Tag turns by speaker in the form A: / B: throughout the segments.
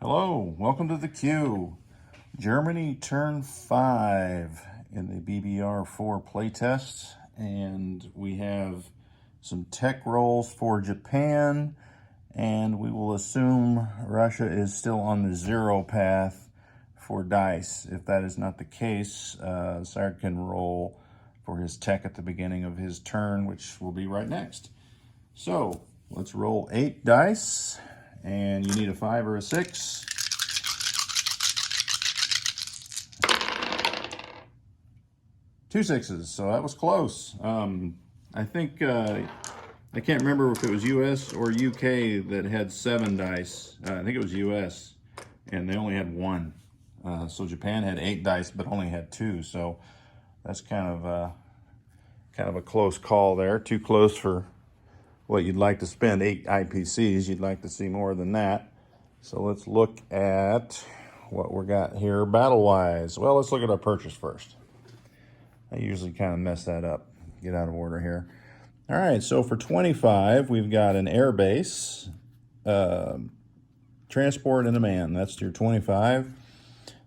A: Hello, welcome to the queue. Germany turn 5 in the BBR 4 playtest, and we have some tech rolls for Japan, and we will assume Russia is still on the 0 path for dice. If that is not the case, Sarg can roll for his tech at the beginning of his turn, which will be right next. So let's roll 8 dice. And you need a 5 or a 6. Two 6s, so that was close. I think, I can't remember if it was US or UK that had 7 dice. I think it was US, and they only had 1. So Japan had 8 dice, but only had 2. So that's kind of a close call there. Too close for what you'd like to spend. 8 IPCs, you'd like to see more than that. So let's look at what we got here battle-wise. Well, let's look at our purchase first. I usually kind of mess that up, get out of order here. All right, so for 25, we've got an air base, transport, and a man. That's your 25.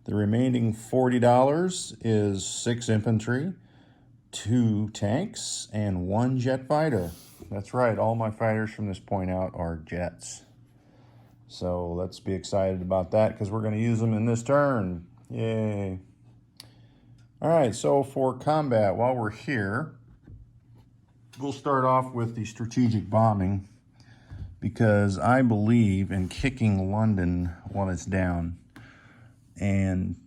A: The remaining $40 is 6 infantry, 2 tanks, and 1 jet fighter. That's right, all my fighters from this point out are jets. So let's be excited about that because we're going to use them in this turn. Yay. All right, so for combat, while we're here, we'll start off with the strategic bombing because I believe in kicking London while it's down. And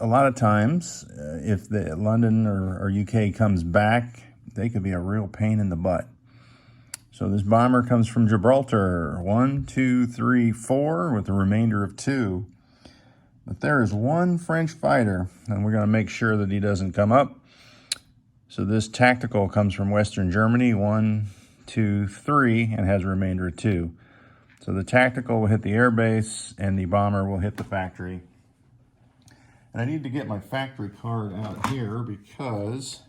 A: a lot of times, if the London or UK comes back, they could be a real pain in the butt. So this bomber comes from Gibraltar. 1, 2, 3, 4 with a remainder of 2. But there is 1 French fighter, and we're going to make sure that he doesn't come up. So this tactical comes from Western Germany. 1, 2, 3, and has a remainder of 2. So the tactical will hit the air base, and the bomber will hit the factory. And I need to get my factory card out here because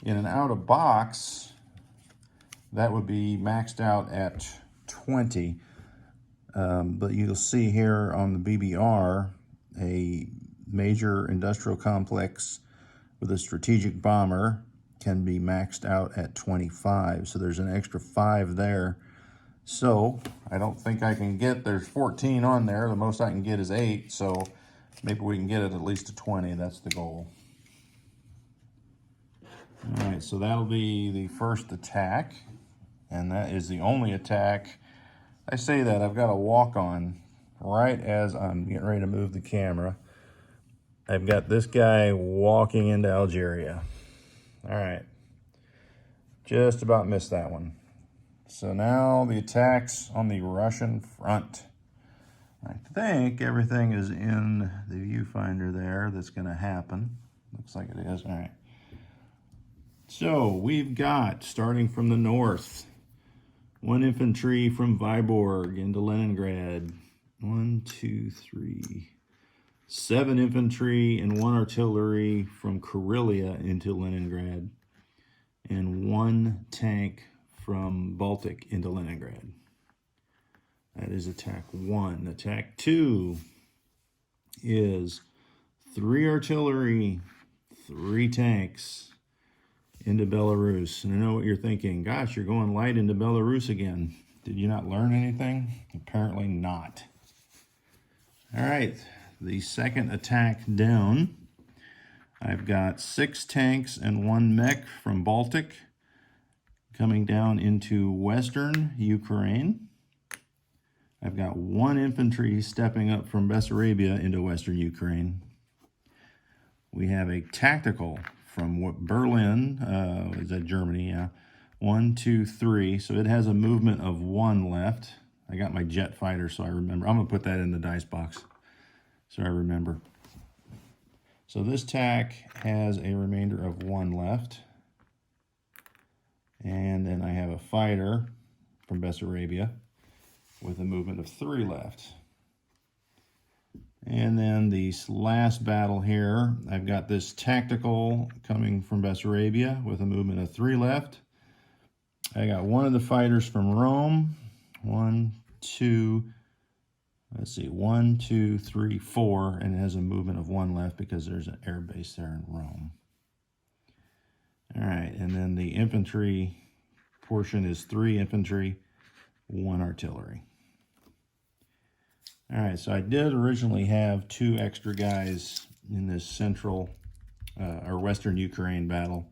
A: in an out-of-box, that would be maxed out at 20. But you'll see here on the BBR, a major industrial complex with a strategic bomber can be maxed out at 25. So there's an extra 5 there. So I don't think I can get, there's 14 on there. The most I can get is 8. So maybe we can get it at least to 20. That's the goal. All right, so that'll be the first attack. And that is the only attack. I say that, I've got a walk-on right as I'm getting ready to move the camera. I've got this guy walking into Algeria. All right. Just about missed that one. So now the attacks on the Russian front. I think everything is in the viewfinder there that's going to happen. Looks like it is. All right. So we've got, starting from the north, 1 infantry from Vyborg into Leningrad. 1, 2, 3. 7 infantry and 1 artillery from Karelia into Leningrad. And 1 tank from Baltic into Leningrad. That is attack 1. Attack 2 is 3 artillery, 3 tanks into Belarus. And I know what you're thinking. Gosh, you're going light into Belarus again. Did you not learn anything? Apparently not. All right, the second attack down. I've got 6 tanks and 1 mech from Baltic coming down into Western Ukraine. I've got 1 infantry stepping up from Bessarabia into Western Ukraine. We have a tactical from Berlin, is that Germany? Yeah. 1, 2, 3. So it has a movement of 1 left. I got my jet fighter, so I remember. I'm going to put that in the dice box so I remember. So this tack has a remainder of 1 left. And then I have a fighter from Bessarabia with a movement of 3 left. And then the last battle here, I've got this tactical coming from Bessarabia with a movement of 3 left. I got 1 of the fighters from Rome. 1, 2, let's see, 1, 2, 3, 4, and it has a movement of 1 left because there's an air base there in Rome. All right, and then the infantry portion is 3 infantry, 1 artillery. All right, so I did originally have 2 extra guys in this central or western Ukraine battle,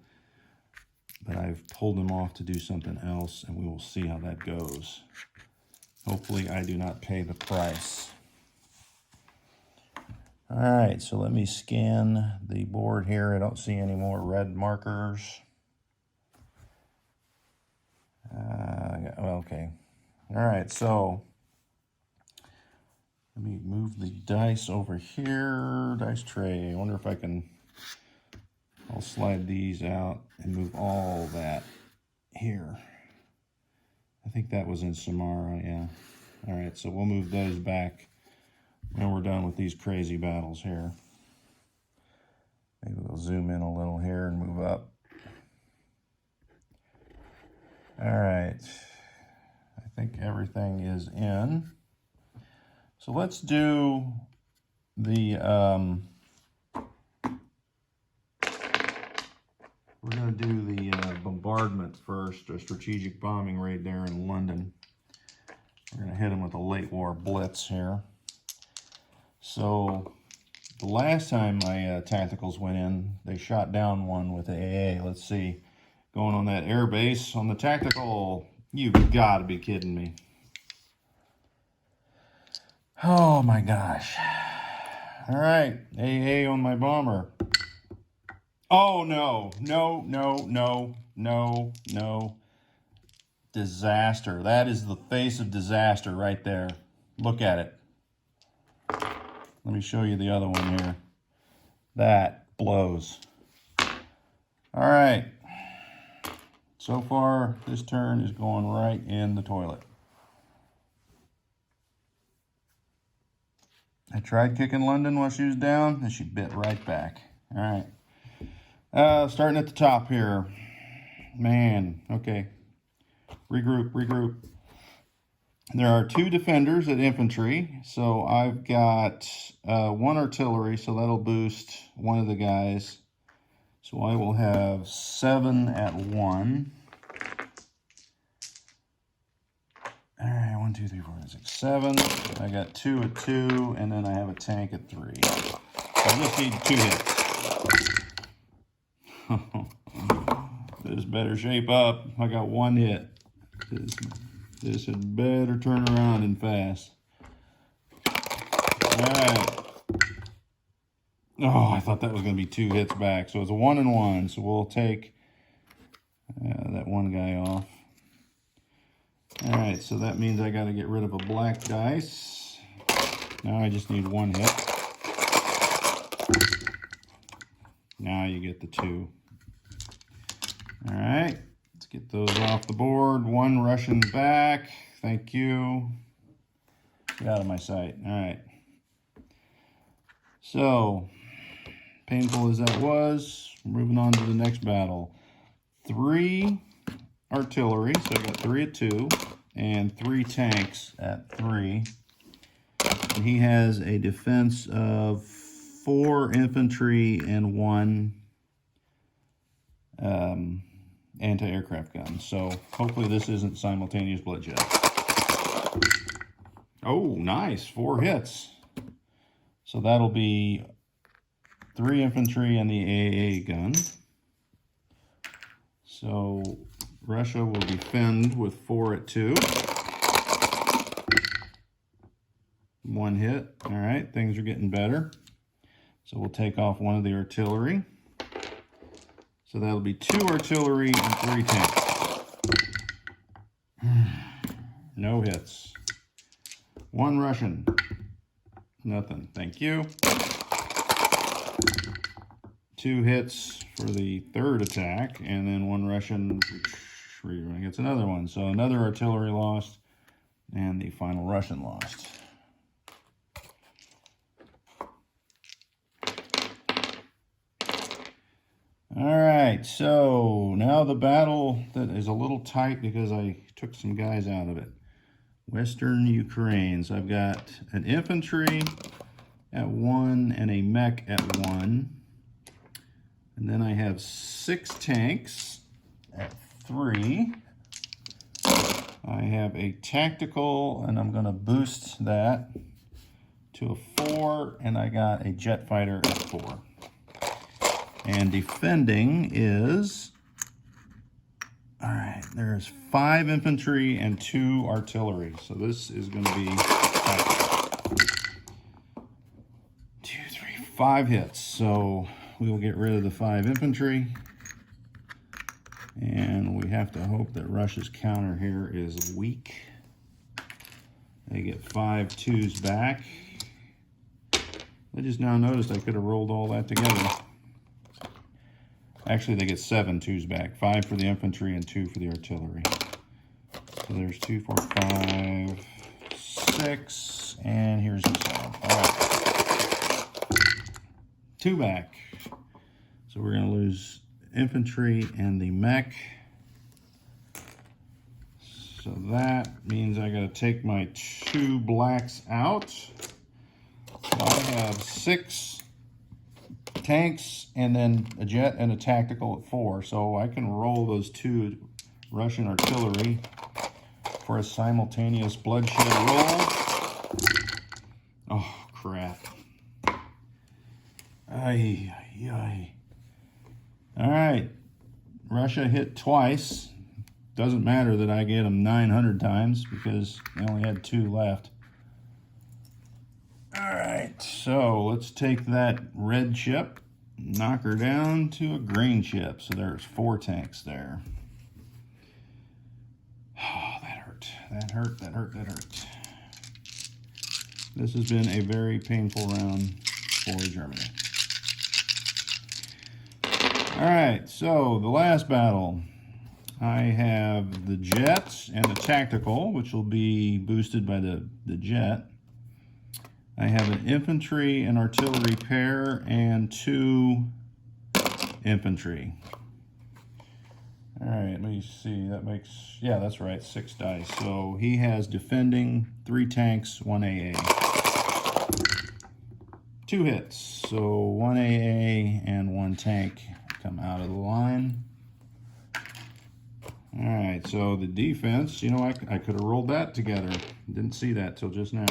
A: but I've pulled them off to do something else, and we will see how that goes. Hopefully I do not pay the price. All right, so let me scan the board here. I don't see any more red markers. Okay. All right, so let me move the dice over here. Dice tray. I wonder if I can, I'll slide these out and move all that here. I think that was in Samara, yeah. All right, so we'll move those back when we're done with these crazy battles here. Maybe we'll zoom in a little here and move up. All right, I think everything is in. So let's do the, we're gonna do the bombardment first, a strategic bombing raid there in London. We're gonna hit them with a late war blitz here. So the last time my tacticals went in, they shot down one with AA. Let's see, going on that air base on the tactical. You've got to be kidding me. Oh my gosh. All right, AA on my bomber. Oh no, no, no, no, no, no. Disaster. That is the face of disaster right there. Look at it. Let me show you the other one here. That blows. All right. So far, this turn is going right in the toilet. I tried kicking London while she was down, and she bit right back. All right. Starting at the top here. Man, okay. Regroup, regroup. There are 2 defenders at infantry, so I've got 1 artillery, so that'll boost one of the guys. So I will have 7 at 1. All right, 1, 2, 3, 4, 5, 6, 7. I got 2 at 2, and then I have a tank at 3. So I just need 2 hits. This better shape up. I got 1 hit. This had better turn around and fast. All right. Oh, I thought that was going to be 2 hits back. So it's a 1 and 1. So we'll take that one guy off. All right, so that means I got to get rid of a black dice. Now I just need 1 hit. Now you get the 2. All right, let's get those off the board. 1 Russian back. Thank you. Get out of my sight. All right. So, painful as that was, moving on to the next battle. 3 artillery, so I got 3 at 2, and 3 tanks at 3. And he has a defense of 4 infantry and 1 anti-aircraft gun. So hopefully this isn't simultaneous bloodshed. Oh, nice, 4 hits. So that'll be 3 infantry and the AA gun. So Russia will defend with 4 at 2. 1 hit. All right, things are getting better. So we'll take off 1 of the artillery. So that'll be 2 artillery and 3 tanks. No hits. 1 Russian. Nothing. Thank you. 2 hits for the 3rd attack, and then 1 Russian gets another one. So another artillery lost, and the final Russian lost. All right, so now the battle that is a little tight because I took some guys out of it. Western Ukraine. So I've got an infantry at 1 and a mech at 1. And then I have 6 tanks at 3. I have a tactical, and I'm going to boost that to a 4, and I got a jet fighter at 4. And defending is, all right, there's 5 infantry and 2 artillery. So this is going to be 2, 3, 5 hits. So we will get rid of the 5 infantry. And we have to hope that Russia's counter here is weak. They get 5 2s back. I just now noticed I could have rolled all that together. Actually, they get 7 2s back. 5 for the infantry and 2 for the artillery. So there's 2, 4, 5, 6, and here's the 7. All right. 2 back. So we're going to lose infantry and the mech. So that means I got to take my 2 blacks out. So I have 6 tanks and then a jet and a tactical at 4. So I can roll those 2 Russian artillery for a simultaneous bloodshed roll. Oh, crap. Ay, ay, ay. All right, Russia hit twice. Doesn't matter that I get them 900 times because they only had 2 left. All right, so let's take that red chip, knock her down to a green chip. So there's 4 tanks there. Oh, that hurt, that hurt, that hurt, that hurt. This has been a very painful round for Germany. All right, so the last battle, I have the jets and the tactical, which will be boosted by the jet. I have an infantry and artillery pair and 2 infantry. All right, let me see, that makes, yeah, that's right, 6 dice. So he has defending, 3 tanks, 1 AA. 2 hits, so 1 AA and 1 tank come out of the line. All right, so the defense, you know, I could have rolled that together. Didn't see that till just now.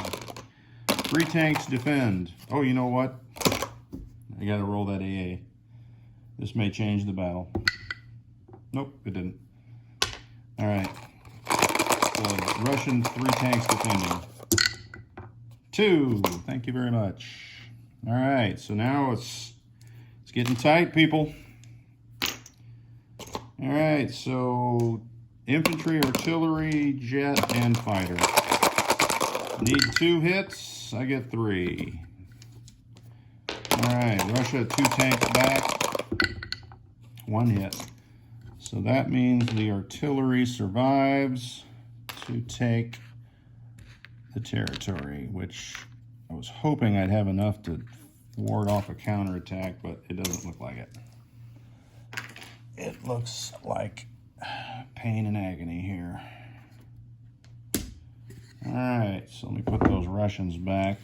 A: 3 tanks defend. Oh, you know what? I got to roll that AA. This may change the battle. Nope, it didn't. All right. So Russian 3 tanks defending. 2. Thank you very much. All right, so now it's getting tight, people. All right, so infantry, artillery, jet, and fighter. Need 2 hits. I get 3. All right, Russia 2 tanks back. 1 hit. So that means the artillery survives to take the territory, which I was hoping I'd have enough to ward off a counterattack, but it doesn't look like it. It looks like pain and agony here. All right, so let me put those Russians back.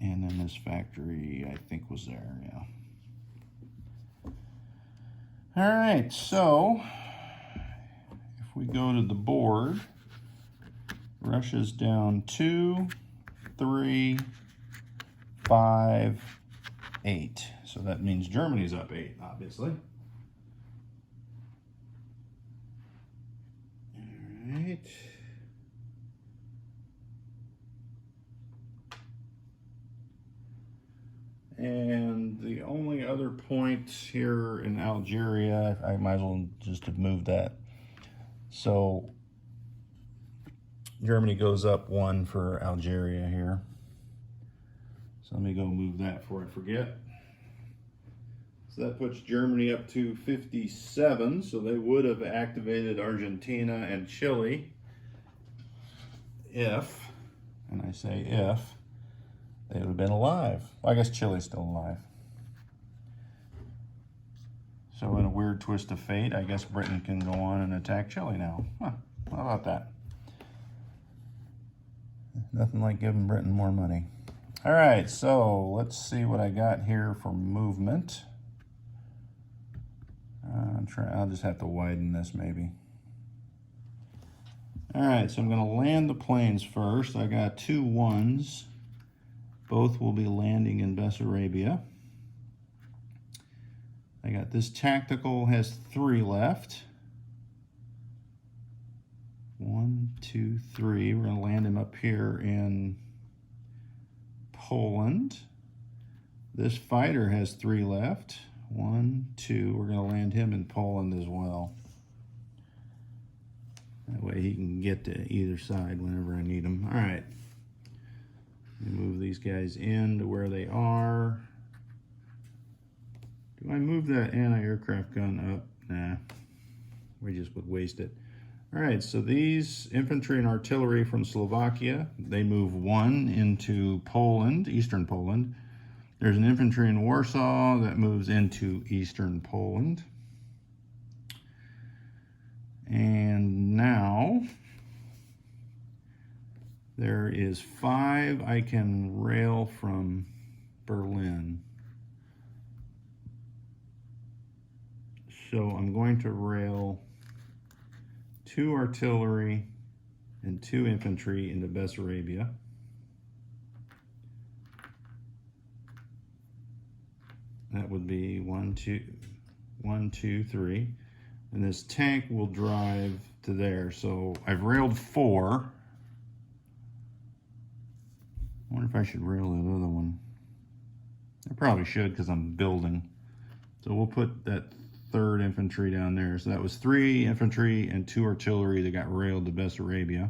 A: And then this factory, I think, was there, yeah. All right, so if we go to the board, Russia's down 2, 3, 5, 8. So that means Germany's up 8, obviously. All right. And the only other point here in Algeria, I might as well just have moved that. So Germany goes up 1 for Algeria here. So let me go move that before I forget. So that puts Germany up to 57. So they would have activated Argentina and Chile if, and I say if, they would have been alive. Well, I guess Chile's still alive. So in a weird twist of fate, I guess Britain can go on and attack Chile now. Huh, how about that? Nothing like giving Britain more money. All right, so let's see what I got here for movement. I'll just have to widen this maybe. All right, so I'm going to land the planes first. I got 2 1s. Both will be landing in Bessarabia. I got this tactical has 3 left. 1, 2, 3. We're going to land him up here in Poland. This fighter has 3 left. 1, 2. We're going to land him in Poland as well. That way he can get to either side whenever I need him. All right. Let me move these guys in to where they are. Do I move that anti-aircraft gun up? Nah, we just would waste it. All right, so these infantry and artillery from Slovakia, they move 1 into Poland, eastern Poland. There's an infantry in Warsaw that moves into eastern Poland. And now there is 5 I can rail from Berlin. So I'm going to rail 2 artillery and 2 infantry into Bessarabia. That would be 1, 2, 3. And this tank will drive to there. So I've railed 4. I wonder if I should rail that other one. I probably should because I'm building. So we'll put that 3rd infantry down there. So that was 3 infantry and 2 artillery that got railed to Bessarabia.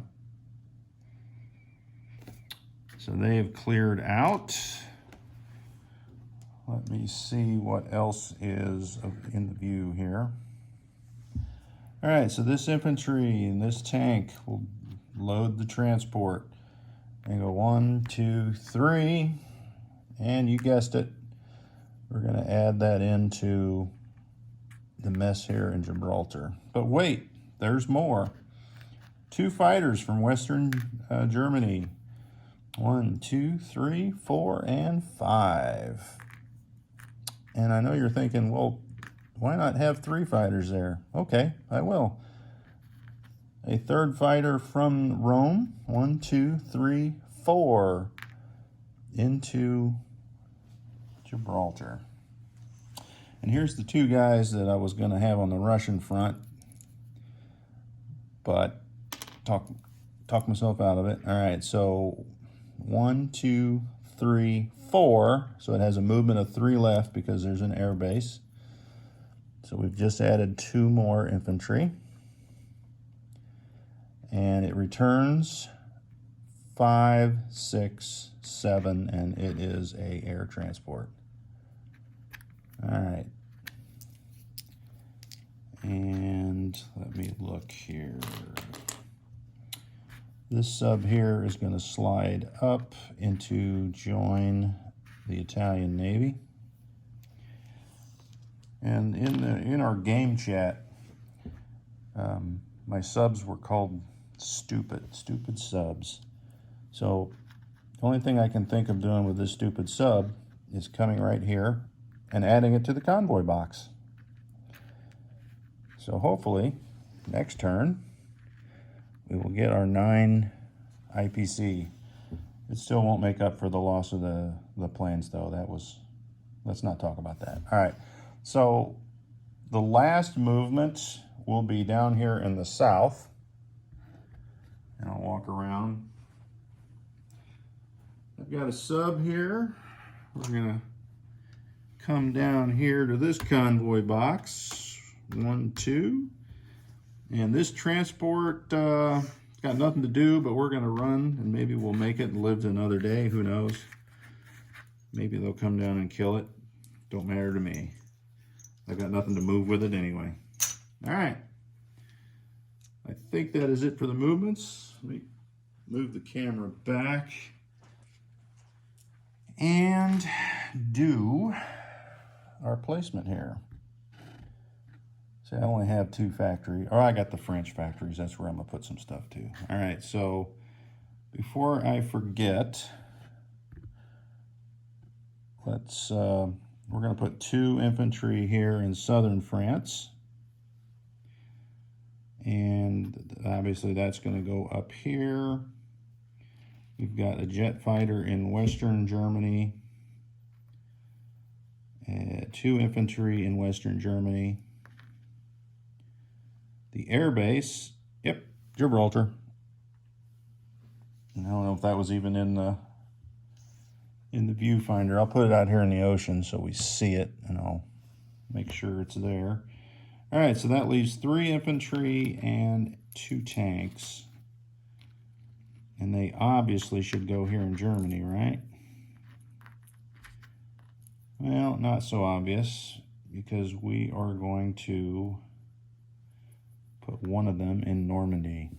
A: So they have cleared out. Let me see what else is in the view here. All right, so this infantry and this tank will load the transport and go 1, 2, 3, and you guessed it, we're going to add that into the mess here in Gibraltar. But wait, there's more. 2 fighters from Western Germany. 1, 2, 3, 4, and 5. And I know you're thinking, well, why not have 3 fighters there? Okay, I will. A 3rd fighter from Rome. 1, 2, 3, 4 into Gibraltar. And here's the 2 guys that I was going to have on the Russian front, but talk myself out of it. All right, so 1, 2, 3, 4. So it has a movement of 3 left because there's an air base. So we've just added 2 more infantry. And it returns 5, 6, 7, and it is a air transport. All right. And let me look here. This sub here is going to slide up into join the Italian Navy. And in our game chat, my subs were called stupid subs. So the only thing I can think of doing with this stupid sub is coming right here and adding it to the convoy box. So hopefully next turn we will get our 9 IPC. It still won't make up for the loss of the planes though. Let's not talk about that. All right, so the last movement will be down here in the south. And I'll walk around. I've got a sub here. We're gonna come down here to this convoy box. 1, 2. And this transport got nothing to do, but we're gonna run and maybe we'll make it and live another day, who knows. Maybe they'll come down and kill it. Don't matter to me. I've got nothing to move with it anyway. All right. I think that is it for the movements. Let me move the camera back and do our placement here. See, I only have 2 factory, or I got the French factories. That's where I'm gonna put some stuff too. All right, so before I forget, let's, we're gonna put 2 infantry here in southern France. And obviously that's gonna go up here. We've got a jet fighter in western Germany. 2 infantry in western Germany. The air base, yep, Gibraltar. I don't know if that was even in the viewfinder. I'll put it out here in the ocean so we see it, and I'll make sure it's there. All right, so that leaves 3 infantry and 2 tanks. And they obviously should go here in Germany, right? Well, not so obvious, because we are going to put one of them in Normandy.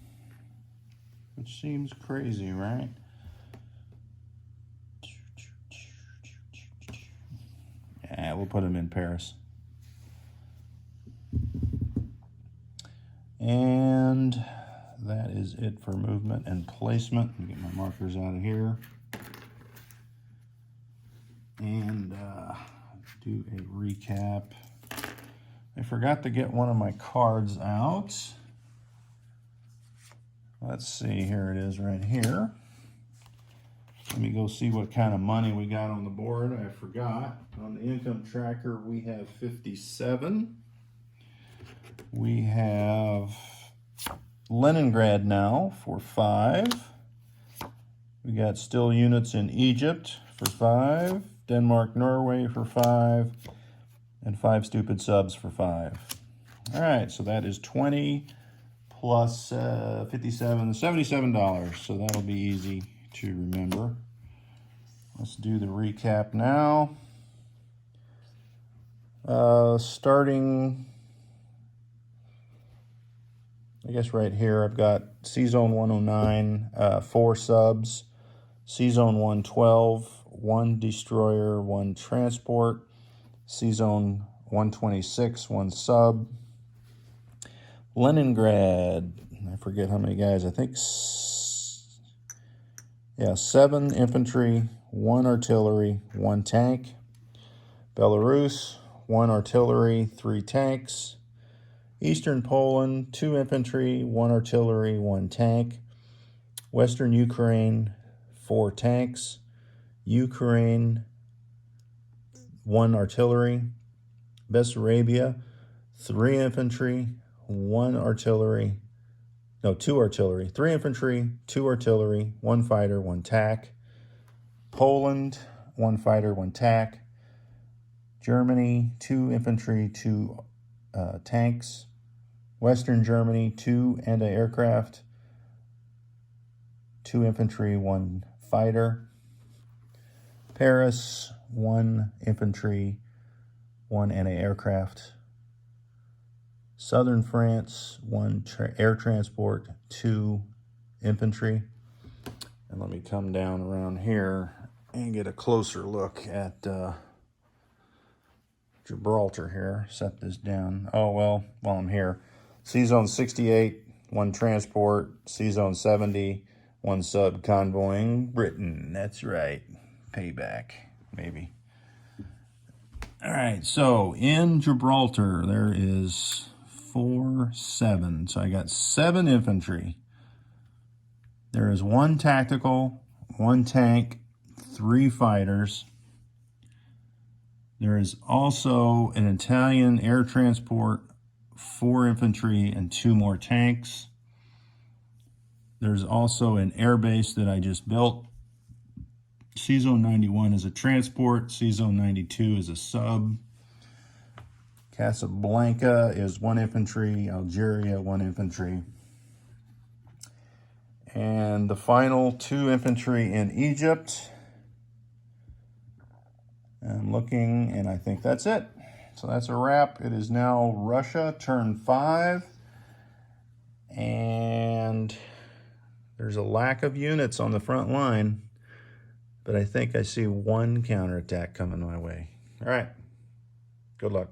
A: Which seems crazy, right? Yeah, we'll put them in Paris. And that is it for movement and placement. Let me get my markers out of here. And do a recap. I forgot to get one of my cards out. Let's see, here it is right here. Let me go see what kind of money we got on the board. I forgot. On the income tracker, we have 57. We have Leningrad now for 5. We got still units in Egypt for 5. Denmark, Norway for 5. And 5 stupid subs for 5. All right, so that is 20 plus 57, $77. So that'll be easy to remember. Let's do the recap now. Starting, I guess right here, I've got C-Zone 109, 4 subs, C-Zone 112, 1 destroyer, 1 transport, C-Zone 126, 1 sub. Leningrad, I forget how many guys, I think, 7 infantry, 1 artillery, 1 tank. Belarus, 1 artillery, 3 tanks. Eastern Poland, 2 infantry, 1 artillery, 1 tank. Western Ukraine, 4 tanks. Ukraine, 1 artillery. Bessarabia, 3 infantry, 1 artillery. No, 2 artillery. 3 infantry, 2 artillery, 1 fighter, 1 tac. Poland, 1 fighter, 1 tac. Germany, 2 infantry, 2 tanks. Western Germany, 2 anti-aircraft, 2 infantry, 1 fighter. Paris, 1 infantry, 1 anti-aircraft. Southern France, 1 air transport, 2 infantry. And let me come down around here and get a closer look at Gibraltar here. Set this down. Oh, well, while I'm here. C-Zone 68, 1 transport. C-Zone 70, 1 sub convoying Britain. That's right. Payback, maybe. All right, so in Gibraltar, there is 4, 7. So I got 7 infantry. There is 1 tactical, 1 tank, 3 fighters. There is also an Italian air transport, 4 infantry, and 2 more tanks. There's also an air base that I just built. C-Zone 91 is a transport. C-Zone 92 is a sub. Casablanca is 1 infantry. Algeria, 1 infantry. And the final 2 infantry in Egypt. I'm looking, and I think that's it. So that's a wrap. It is now Russia, turn 5. And there's a lack of units on the front line. But I think I see 1 counterattack coming my way. All right. Good luck.